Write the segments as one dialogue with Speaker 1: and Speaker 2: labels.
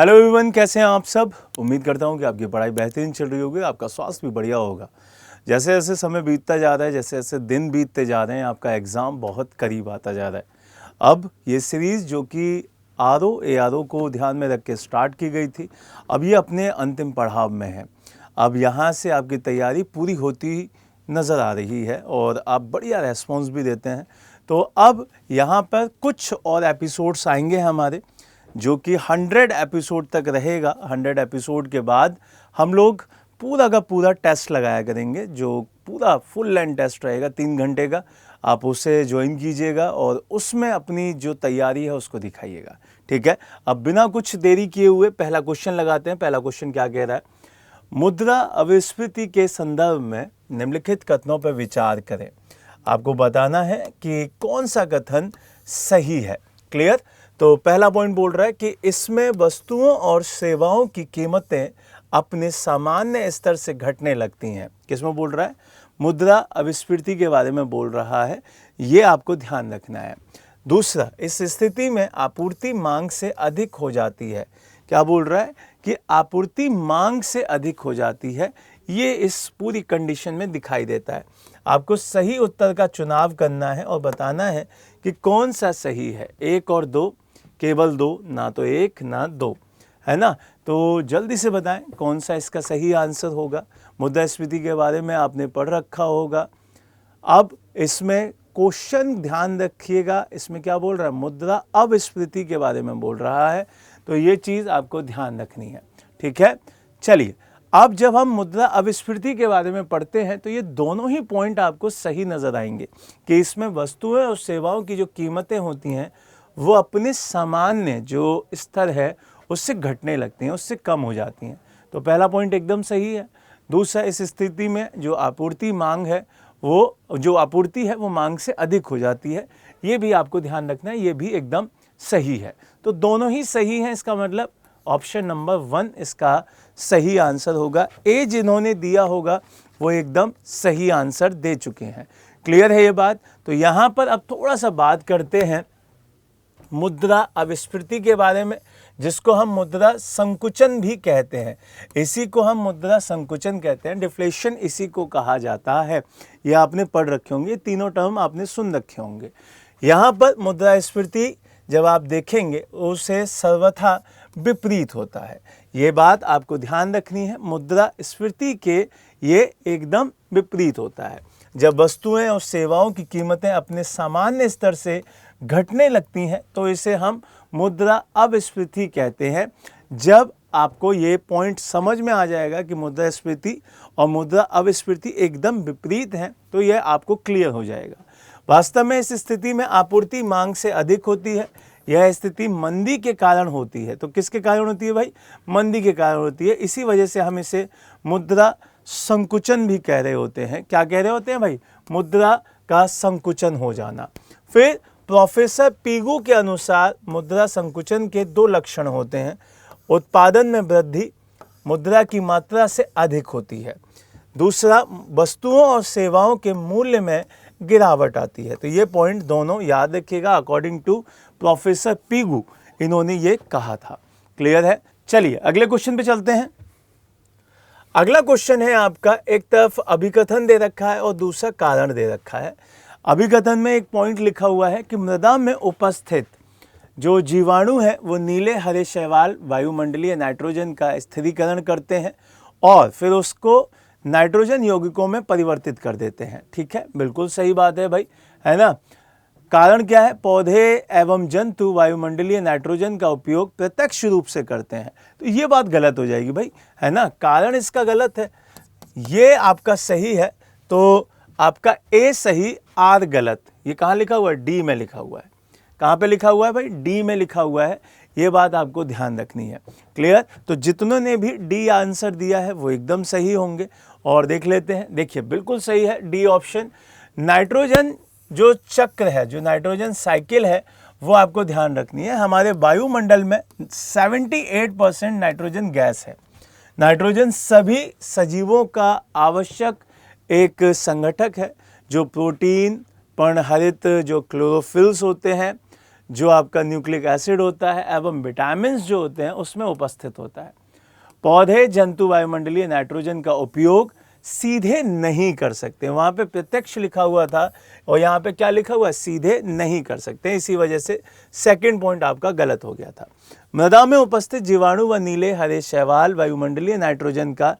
Speaker 1: Hello everyone, कैसे हैं आप सब। उम्मीद करता हूं कि आपकी पढ़ाई बेहतरीन चल रही होगी, आपका स्वास्थ्य भी बढ़िया होगा। जैसे जैसे समय बीतता जा रहा है, जैसे जैसे दिन बीतते जा रहे हैं, आपका एग्ज़ाम बहुत करीब आता जा रहा है। अब ये सीरीज़ जो कि ARO को ध्यान में रख के स्टार्ट की गई थी, अब ये अपने अंतिम पड़ाव में है। अब यहाँ से आपकी तैयारी पूरी होती नज़र आ रही है और आप बढ़िया रेस्पॉन्स भी देते हैं। तो अब यहाँ पर कुछ और एपिसोड्स आएंगे हमारे, जो कि 100 एपिसोड तक रहेगा। 100 एपिसोड के बाद हम लोग पूरा का पूरा टेस्ट लगाया करेंगे, जो पूरा फुल लेंथ टेस्ट रहेगा 3 घंटे का। आप उसे ज्वाइन कीजिएगा और उसमें अपनी जो तैयारी है उसको दिखाइएगा, ठीक है। अब बिना कुछ देरी किए हुए पहला क्वेश्चन लगाते हैं। पहला क्वेश्चन क्या कह रहा है? मुद्रा अविस्मृति के संदर्भ में निम्नलिखित कथनों पर विचार करें। आपको बताना है कि कौन सा कथन सही है। क्लियर? तो पहला पॉइंट बोल रहा है कि इसमें वस्तुओं और सेवाओं की कीमतें अपने सामान्य स्तर से घटने लगती हैं। किसमें बोल रहा है? मुद्रा अविस्मृति के बारे में बोल रहा है, ये आपको ध्यान रखना है। दूसरा, इस स्थिति में आपूर्ति मांग से अधिक हो जाती है। क्या बोल रहा है? कि आपूर्ति मांग से अधिक हो जाती है। ये इस पूरी कंडीशन में दिखाई देता है। आपको सही उत्तर का चुनाव करना है और बताना है कि कौन सा सही है। 1 और 2, केवल 2, ना तो 1 ना 2, है ना। तो जल्दी से बताएं कौन सा इसका सही आंसर होगा। मुद्रास्फीति के बारे में आपने पढ़ रखा होगा। अब इसमें क्वेश्चन ध्यान रखिएगा, इसमें क्या बोल रहा है? मुद्रा अविस्मृति के बारे में बोल रहा है, तो ये चीज़ आपको ध्यान रखनी है, ठीक है। चलिए, अब जब हम मुद्रा अविस्मृति के बारे में पढ़ते हैं तो ये दोनों ही पॉइंट आपको सही नज़र आएंगे कि इसमें वस्तुएं और सेवाओं की जो कीमतें होती हैं वो अपने सामान्य जो स्तर है उससे घटने लगती हैं, उससे कम हो जाती हैं। तो पहला पॉइंट एकदम सही है। दूसरा, इस स्थिति में जो आपूर्ति मांग है जो आपूर्ति है वो मांग से अधिक हो जाती है, ये भी आपको ध्यान रखना है, ये भी एकदम सही है। तो दोनों ही सही हैं, इसका मतलब ऑप्शन नंबर 1 इसका सही आंसर होगा। ए जिन्होंने दिया होगा वो एकदम सही आंसर दे चुके हैं। क्लियर है ये बात? तो यहाँ पर अब थोड़ा सा बात करते हैं मुद्रा अविस्मृति के बारे में, जिसको हम मुद्रा संकुचन भी कहते हैं। इसी को हम मुद्रा संकुचन कहते हैं, डिफ्लेशन इसी को कहा जाता है। ये आपने पढ़ रखे होंगे, तीनों टर्म आपने सुन रखे होंगे। यहाँ पर मुद्रास्फीति जब आप देखेंगे उसे सर्वथा विपरीत होता है। ये बात आपको ध्यान रखनी है। मुद्रास्फीति के ये एकदम विपरीत होता है। जब वस्तुएं और सेवाओं की कीमतें अपने सामान्य स्तर से घटने लगती हैं तो इसे हम मुद्रा अविस्मृति कहते हैं। जब आपको ये पॉइंट समझ में आ जाएगा कि मुद्रास्फीति और मुद्रा अविस्मृति एकदम विपरीत हैं तो यह आपको क्लियर हो जाएगा। वास्तव में इस स्थिति में आपूर्ति मांग से अधिक होती है। यह स्थिति मंदी के कारण होती है। तो किसके कारण होती है भाई? मंदी के कारण होती है। इसी वजह से हम इसे मुद्रा संकुचन भी कह रहे होते हैं। क्या कह रहे होते हैं भाई? मुद्रा का संकुचन हो जाना। फिर प्रोफेसर पीगू के अनुसार मुद्रा संकुचन के 2 लक्षण होते हैं। उत्पादन में वृद्धि मुद्रा की मात्रा से अधिक होती है। दूसरा, वस्तुओं और सेवाओं के मूल्य में गिरावट आती है। तो ये पॉइंट दोनों याद रखिएगा। अकॉर्डिंग टू प्रोफेसर पीगू इन्होंने ये कहा था। क्लियर है? चलिए अगले क्वेश्चन पे चलते हैं। अगला क्वेश्चन है आपका, एक तरफ अभिकथन दे रखा है और दूसरा कारण दे रखा है। अभिकथन में एक पॉइंट लिखा हुआ है कि मृदा में उपस्थित जो जीवाणु है वो नीले हरे शैवाल वायुमंडलीय नाइट्रोजन का स्थिरीकरण करते हैं और फिर उसको नाइट्रोजन यौगिकों में परिवर्तित कर देते हैं। ठीक है, बिल्कुल सही बात है भाई, है ना। कारण क्या है? पौधे एवं जंतु वायुमंडलीय नाइट्रोजन का उपयोग प्रत्यक्ष रूप से करते हैं। तो ये बात गलत हो जाएगी भाई, है ना। कारण इसका गलत है, ये आपका सही है। तो आपका ए सही, आर गलत। ये कहाँ लिखा हुआ है? डी में लिखा हुआ है। कहाँ पे लिखा हुआ है भाई? डी में लिखा हुआ है। ये बात आपको ध्यान रखनी है। क्लियर? तो जितनों ने भी डी आंसर दिया है वो एकदम सही होंगे। और देख लेते हैं। देखिए बिल्कुल सही है डी ऑप्शन। नाइट्रोजन जो चक्र है, जो नाइट्रोजन साइकिल है, वो आपको ध्यान रखनी है। हमारे वायुमंडल में 78% नाइट्रोजन गैस है। नाइट्रोजन सभी सजीवों का आवश्यक एक संगठक है, जो प्रोटीन, पर्णहरित जो क्लोरोफिल्स होते हैं, जो आपका न्यूक्लिक एसिड होता है एवं विटामिन जो होते हैं उसमें उपस्थित होता है। पौधे जंतु वायुमंडलीय नाइट्रोजन का उपयोग सीधे नहीं कर सकते। वहाँ पे प्रत्यक्ष लिखा हुआ था और यहाँ पे क्या लिखा हुआ है, सीधे नहीं कर सकते। इसी वजह से सेकंड पॉइंट आपका गलत हो गया था। मृदा में उपस्थित जीवाणु व नीले हरे शैवाल वायुमंडलीय नाइट्रोजन का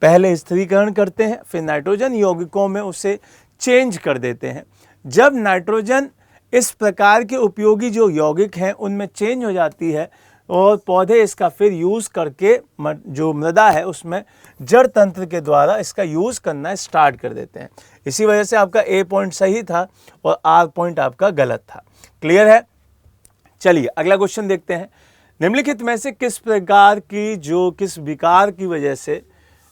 Speaker 1: पहले स्थिरीकरण करते हैं, फिर नाइट्रोजन यौगिकों में उसे चेंज कर देते हैं। जब नाइट्रोजन इस प्रकार के उपयोगी जो यौगिक हैं उनमें चेंज हो जाती है और पौधे इसका फिर यूज़ करके जो मृदा है उसमें जड़ तंत्र के द्वारा इसका यूज़ करना स्टार्ट कर देते हैं। इसी वजह से आपका ए पॉइंट सही था और आर पॉइंट आपका गलत था। क्लियर है? चलिए अगला क्वेश्चन देखते हैं। निम्नलिखित में से किस प्रकार की किस विकार की वजह से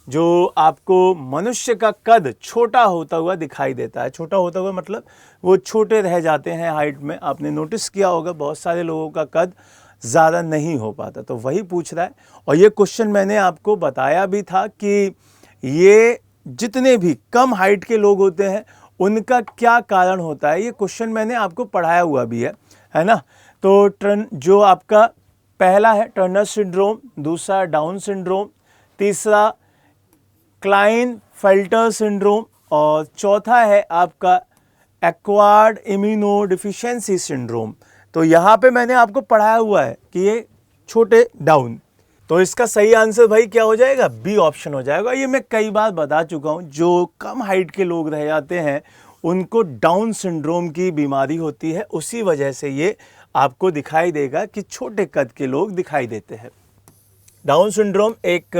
Speaker 1: जो आपको मनुष्य का कद छोटा होता हुआ दिखाई देता है? छोटा होता हुआ मतलब वो छोटे रह जाते हैं हाइट में। आपने नोटिस किया होगा बहुत सारे लोगों का कद ज़्यादा नहीं हो पाता, तो वही पूछ रहा है। और ये क्वेश्चन मैंने आपको बताया भी था कि ये जितने भी कम हाइट के लोग होते हैं उनका क्या कारण होता है, ये क्वेश्चन मैंने आपको पढ़ाया हुआ भी है ना। तो जो आपका पहला है टर्नर सिंड्रोम, दूसरा डाउन सिंड्रोम, तीसरा क्लाइनफेल्टर सिंड्रोम और चौथा है आपका एक्वायर्ड इम्यूनोडेफिशिएंसी सिंड्रोम। तो यहाँ पे मैंने आपको पढ़ाया हुआ है कि ये छोटे डाउन, तो इसका सही आंसर भाई क्या हो जाएगा, बी ऑप्शन हो जाएगा। ये मैं कई बार बता चुका हूँ, जो कम हाइट के लोग रह जाते हैं उनको डाउन सिंड्रोम की बीमारी होती है, उसी वजह से ये आपको दिखाई देगा कि छोटे कद के लोग दिखाई देते हैं। डाउन सिंड्रोम एक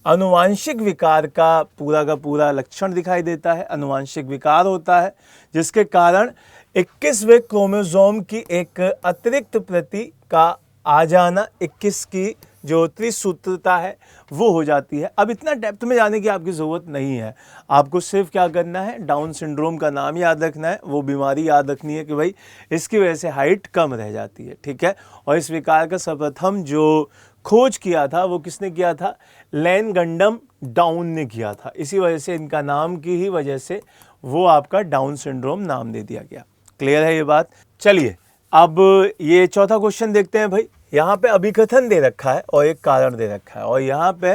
Speaker 1: आनुवांशिक विकार का पूरा लक्षण दिखाई देता है। आनुवांशिक विकार होता है जिसके कारण 21वें क्रोमोसोम की एक अतिरिक्त प्रति का आ जाना, 21 की जो त्रिसूत्रता है वो हो जाती है। अब इतना डेप्थ में जाने की आपकी ज़रूरत नहीं है, आपको सिर्फ क्या करना है, डाउन सिंड्रोम का नाम याद रखना है, वो बीमारी याद रखनी है कि भाई इसकी वजह से हाइट कम रह जाती है, ठीक है। और इस विकार का सर्वप्रथम जो खोज किया था वो किसने किया था, लैनगंडम डाउन ने किया था। इसी वजह से इनका नाम की ही वजह से वो आपका डाउन सिंड्रोम नाम दे दिया गया। क्लियर है ये बात? चलिए अब ये चौथा क्वेश्चन देखते हैं भाई। यहाँ पे अभिकथन दे रखा है और एक कारण दे रखा है, और यहाँ पे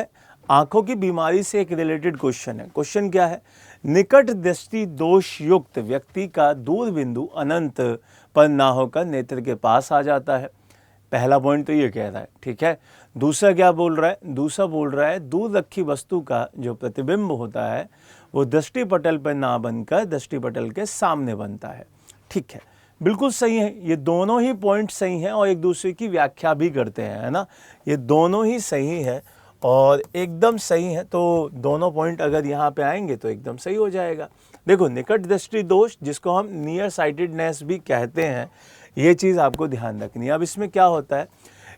Speaker 1: आंखों की बीमारी से एक रिलेटेड क्वेश्चन है। क्वेश्चन क्या है, निकट दृष्टि दोष युक्त व्यक्ति का दूर बिंदु अनंत पर ना होकर नेत्र के पास आ जाता है। पहला पॉइंट तो ये कह रहा है, ठीक है। दूसरा क्या बोल रहा है, दूसरा बोल रहा है दूर रखी वस्तु का जो प्रतिबिंब होता है वो दृष्टि पटल पर ना बनकर दृष्टि पटल के सामने बनता है, ठीक है। बिल्कुल सही है, ये दोनों ही पॉइंट सही हैं और एक दूसरे की व्याख्या भी करते हैं, है ना। ये दोनों ही सही है और एकदम सही है, तो दोनों पॉइंट अगर यहाँ पे आएंगे तो एकदम सही हो जाएगा। देखो निकट दृष्टि दोष जिसको हम नियर साइटेडनेस भी कहते हैं, ये चीज़ आपको ध्यान रखनी है। अब इसमें क्या होता है,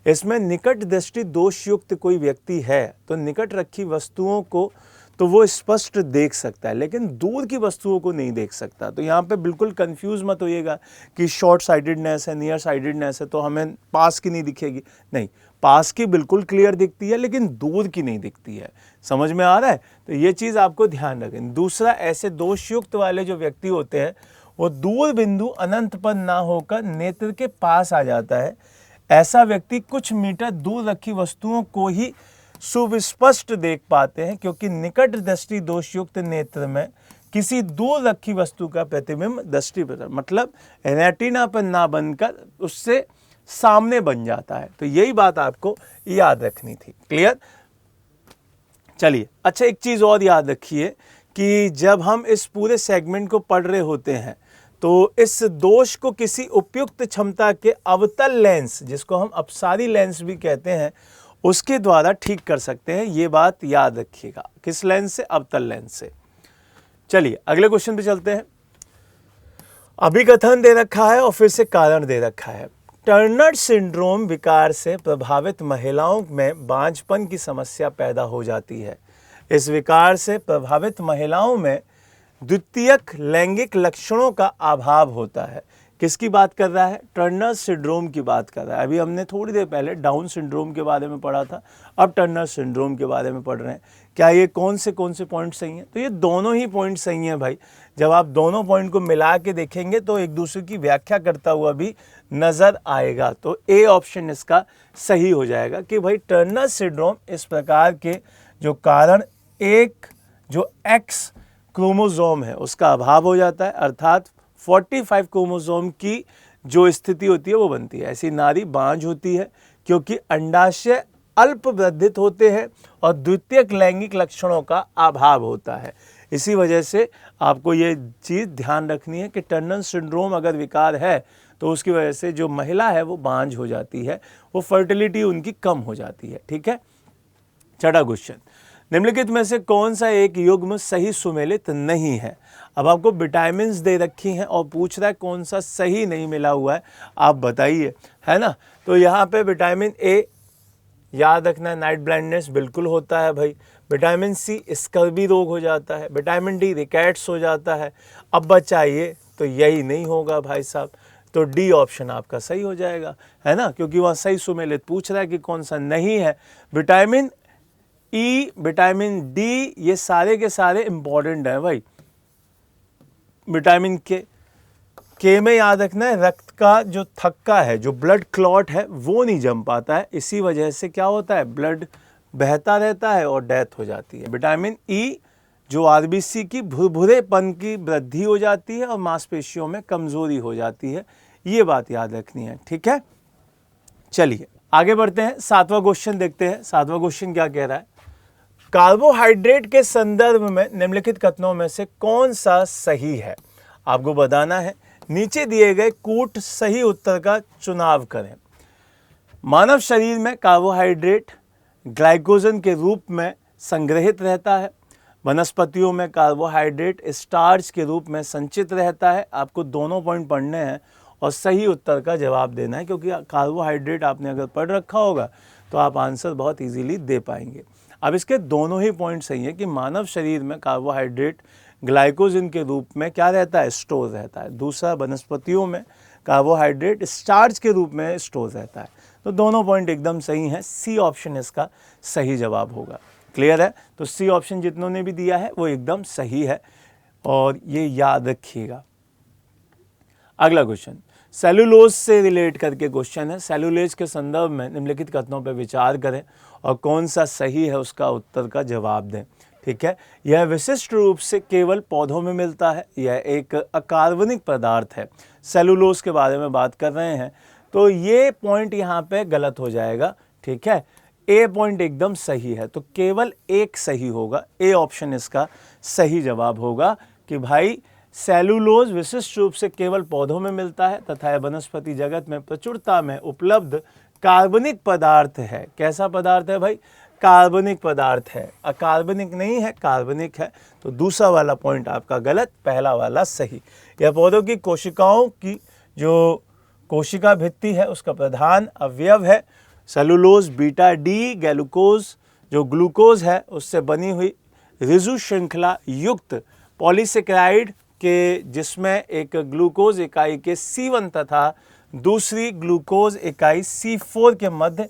Speaker 1: इसमें निकट दृष्टि दोष युक्त कोई व्यक्ति है तो निकट रखी वस्तुओं को तो वो स्पष्ट देख सकता है, लेकिन दूर की वस्तुओं को नहीं देख सकता। तो यहाँ पे बिल्कुल कंफ्यूज मत होइएगा कि शॉर्ट साइटेडनेस है, नियर साइटेडनेस है तो हमें पास की नहीं दिखेगी, नहीं, पास की बिल्कुल क्लियर दिखती है लेकिन दूर की नहीं दिखती है। समझ में आ रहा है? तो ये चीज़ आपको ध्यान रखें। दूसरा, ऐसे दोषयुक्त वाले जो व्यक्ति होते हैं वो दूर बिंदु अनंत पर ना होकर नेत्र के पास आ जाता है। ऐसा व्यक्ति कुछ मीटर दूर रखी वस्तुओं को ही सुस्पष्ट देख पाते हैं, क्योंकि निकट दृष्टि दोषयुक्त नेत्र में किसी दूर रखी वस्तु का प्रतिबिंब दृष्टि पर मतलब रेटिना पर ना बनकर उससे सामने बन जाता है। तो यही बात आपको याद रखनी थी। क्लियर? चलिए, अच्छा एक चीज़ और याद रखिए कि जब हम इस पूरे सेगमेंट को पढ़ रहे होते हैं तो इस दोष को किसी उपयुक्त क्षमता के अवतल लेंस, जिसको हम अपसारी लेंस भी कहते हैं, उसके द्वारा ठीक कर सकते हैं। ये बात याद रखिएगा। किस लेंस से? अवतल लेंस से। चलिए अगले क्वेश्चन पे चलते हैं। अभिकथन दे रखा है और फिर से कारण दे रखा है। टर्नर सिंड्रोम विकार से प्रभावित महिलाओं में बांझपन की समस्या पैदा हो जाती है। इस विकार से प्रभावित महिलाओं में द्वितीयक लैंगिक लक्षणों का अभाव होता है। किसकी बात कर रहा है? टर्नर सिंड्रोम की बात कर रहा है। अभी हमने थोड़ी देर पहले डाउन सिंड्रोम के बारे में पढ़ा था, अब टर्नर सिंड्रोम के बारे में पढ़ रहे हैं। क्या ये कौन से पॉइंट सही हैं? तो ये दोनों ही पॉइंट सही हैं भाई। जब आप दोनों पॉइंट को मिला के देखेंगे तो एक दूसरे की व्याख्या करता हुआ भी नज़र आएगा। तो ए ऑप्शन इसका सही हो जाएगा कि भाई टर्नर सिंड्रोम इस प्रकार के जो कारण एक जो एक्स क्रोमोसोम है उसका अभाव हो जाता है, अर्थात 45 क्रोमोसोम की जो स्थिति होती है वो बनती है। ऐसी नारी बांझ होती है क्योंकि अंडाशय अल्प वर्धित होते हैं और द्वितीयक लैंगिक लक्षणों का अभाव होता है। इसी वजह से आपको ये चीज़ ध्यान रखनी है कि टर्नर सिंड्रोम अगर विकार है तो उसकी वजह से जो महिला है वो बांझ हो जाती है, वो फर्टिलिटी उनकी कम हो जाती है। ठीक है। छठा क्वेश्चन, निम्नलिखित में से कौन सा एक युग्म सही सुमेलित नहीं है? अब आपको विटामिन्स दे रखी हैं और पूछ रहा है कौन सा सही नहीं मिला हुआ है, आप बताइए, है ना। तो यहाँ पे विटामिन ए याद रखना है, नाइट ब्लाइंडनेस बिल्कुल होता है भाई। विटामिन सी स्कर्वी रोग हो जाता है। विटामिन डी रिकेट्स हो जाता है। अब बचाइए तो यही नहीं होगा भाई साहब, तो डी ऑप्शन आपका सही हो जाएगा, है ना, क्योंकि वहाँ सही सुमेलित पूछ रहा है कि कौन सा नहीं है। विटामिन ई, विटामिन डी, ये सारे के सारे इंपॉर्टेंट हैं भाई। विटामिन के में याद रखना है रक्त का जो थक्का है, जो ब्लड क्लॉट है वो नहीं जम पाता है, इसी वजह से क्या होता है, ब्लड बहता रहता है और डेथ हो जाती है। विटामिन ई जो आरबीसी की भुरभुरेपन की वृद्धि हो जाती है और मांसपेशियों में कमजोरी हो जाती है, ये बात याद रखनी है। ठीक है, चलिए आगे बढ़ते हैं, सातवां क्वेश्चन देखते हैं। सातवां क्वेश्चन क्या कह रहा है? कार्बोहाइड्रेट के संदर्भ में निम्नलिखित कथनों में से कौन सा सही है? आपको बताना है। नीचे दिए गए कूट सही उत्तर का चुनाव करें। मानव शरीर में कार्बोहाइड्रेट ग्लाइकोजन के रूप में संग्रहित रहता है। वनस्पतियों में कार्बोहाइड्रेट स्टार्च के रूप में संचित रहता है। आपको दोनों पॉइंट पढ़ने हैं और सही उत्तर का जवाब देना है, क्योंकि कार्बोहाइड्रेट आपने अगर पढ़ रखा होगा तो आप आंसर बहुत इजीली दे पाएंगे। अब इसके दोनों ही पॉइंट सही है कि मानव शरीर में कार्बोहाइड्रेट ग्लाइकोजन के रूप में क्या रहता है, स्टोर रहता है। दूसरा, वनस्पतियों में कार्बोहाइड्रेट स्टार्च के रूप में स्टोर रहता है। तो दोनों पॉइंट एकदम सही हैं। सी ऑप्शन इसका सही जवाब होगा। क्लियर है? तो सी ऑप्शन जितनों ने भी दिया है वो एकदम सही है और ये याद रखिएगा। अगला क्वेश्चन सेलुलोज से रिलेट करके क्वेश्चन है। सेलुलोज के संदर्भ में निम्नलिखित कथनों पर विचार करें और कौन सा सही है उसका उत्तर का जवाब दें। ठीक है, यह विशिष्ट रूप से केवल पौधों में मिलता है। यह एक अकार्बनिक पदार्थ है। सेलुलोज के बारे में बात कर रहे हैं, तो ये पॉइंट यहाँ पे गलत हो जाएगा। ठीक है, ए पॉइंट एकदम सही है, तो केवल एक सही होगा। ए ऑप्शन इसका सही जवाब होगा कि भाई सेलुलोज विशिष्ट रूप से केवल पौधों में मिलता है तथा यह वनस्पति जगत में प्रचुरता में उपलब्ध कार्बनिक पदार्थ है। कैसा पदार्थ है भाई? कार्बनिक पदार्थ है। अकार्बनिक नहीं है, कार्बनिक है। तो दूसरा वाला पॉइंट आपका गलत, पहला वाला सही। यह पौधों की कोशिकाओं की जो कोशिका भित्ति है उसका प्रधान अवयव है। सेलुलोज बीटा डी ग्लूकोज जो ग्लूकोज है उससे बनी हुई रिजु श्रृंखला युक्त पॉलीसेकेराइड के, जिसमें एक ग्लूकोज इकाई के C1 तथा दूसरी ग्लूकोज इकाई C4 के मध्य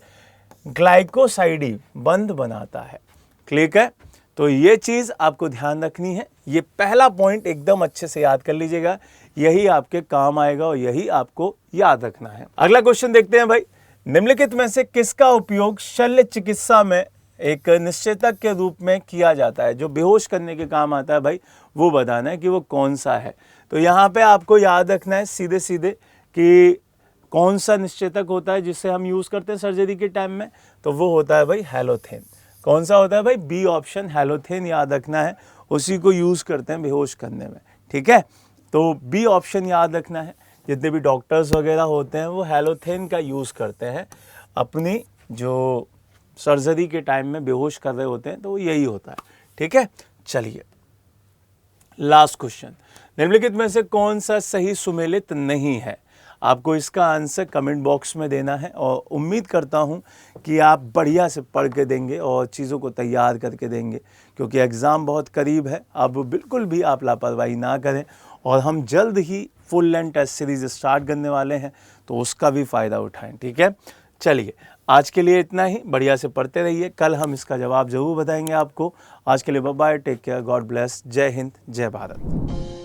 Speaker 1: ग्लाइकोसाइडी बंध बनाता है। क्लियर है? तो ये चीज़ आपको ध्यान रखनी है। ये पहला पॉइंट एकदम अच्छे से याद कर लीजिएगा, यही आपके काम आएगा और यही आपको याद रखना है। अगला क्वेश्चन देखते हैं भाई। निम्नलिखित में से किसका उपयोग शल्य चिकित्सा में एक निश्चेतक के रूप में किया जाता है? जो बेहोश करने के काम आता है भाई, वो बताना है कि वो कौन सा है। तो यहाँ पे आपको याद रखना है सीधे सीधे कि कौन सा निश्चेतक होता है जिससे हम यूज़ करते हैं सर्जरी के टाइम में, तो वो होता है भाई हैलोथेन। कौन सा होता है भाई? बी ऑप्शन हैलोथेन याद रखना है, उसी को यूज़ करते हैं बेहोश करने में। ठीक है, तो बी ऑप्शन याद रखना है। जितने भी डॉक्टर्स वगैरह होते हैं वो हैलोथेन का यूज़ करते हैं अपनी जो सर्जरी के टाइम में बेहोश कर रहे होते हैं, तो वो यही होता है। ठीक है, चलिए लास्ट क्वेश्चन। निम्नलिखित में से कौन सा सही सुमेलित नहीं है? आपको इसका आंसर कमेंट बॉक्स में देना है और उम्मीद करता हूं कि आप बढ़िया से पढ़ के देंगे और चीज़ों को तैयार करके देंगे, क्योंकि एग्ज़ाम बहुत करीब है। अब बिल्कुल भी आप लापरवाही ना करें और हम जल्द ही full length test series start करने वाले हैं, तो उसका भी फ़ायदा उठाएं। ठीक है, चलिए आज के लिए इतना ही, बढ़िया से पढ़ते रहिए, कल हम इसका जवाब ज़रूर बताएंगे आपको। आज के लिए bye bye, take care, God bless, जय हिंद, जय भारत।